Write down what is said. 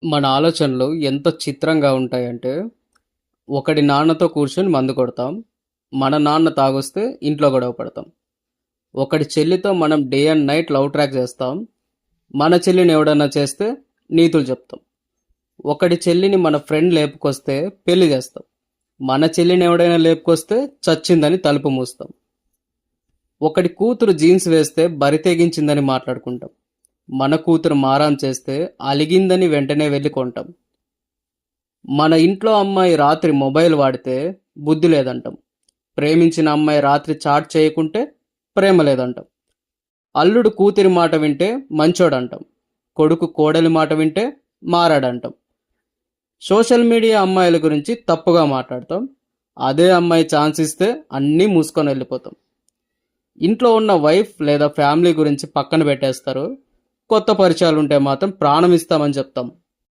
మన ఆలోచనలు ఎంత చిత్రంగా ఉంటాయంటే, ఒకడి నాన్నతో కూర్చొని మందు కొడతాం. మన నాన్న తాగొస్తే ఇంట్లో గొడవ పడతాం. ఒకడి చెల్లితో మనం day and night love track చేస్తాం. మన చెల్లిని ఎవడన్నా చేస్తే నీతులు చెప్తాం. ఒకడి చెల్లిని మన ఫ్రెండ్ లేపుకొస్తే పెళ్లి చేస్తాం. మన చెల్లిని ఎవడైనా లేపుకొస్తే చచ్చిందని తలుపు మూస్తాం. ఒకడి కూతురు జీన్స్ వేస్తే బరి తెగించిందని మాట్లాడుకుంటాం. మన కూతురు మారాన్ చేస్తే అలిగిందని వెంటనే వెళ్ళి కొంటాం. మన ఇంట్లో అమ్మాయి రాత్రి మొబైల్ వాడితే బుద్ధి లేదంటాం. ప్రేమించిన అమ్మాయి రాత్రి చాట్ చేయకుంటే ప్రేమ లేదంటాం. అల్లుడు కూతురి మాట వింటే మంచోడంటాం. కొడుకు కోడలి మాట వింటే మారాడంటాం. సోషల్ మీడియా అమ్మాయిల గురించి తప్పుగా మాట్లాడతాం. అదే అమ్మాయి ఛాన్స్ ఇస్తే అన్నీ మూసుకొని వెళ్ళిపోతాం. ఇంట్లో ఉన్న వైఫ్ లేదా ఫ్యామిలీ గురించి పక్కన పెట్టేస్తారు. కొత్త పరిచయాలు ఉంటే మాత్రం ప్రాణం ఇస్తామని చెప్తాం.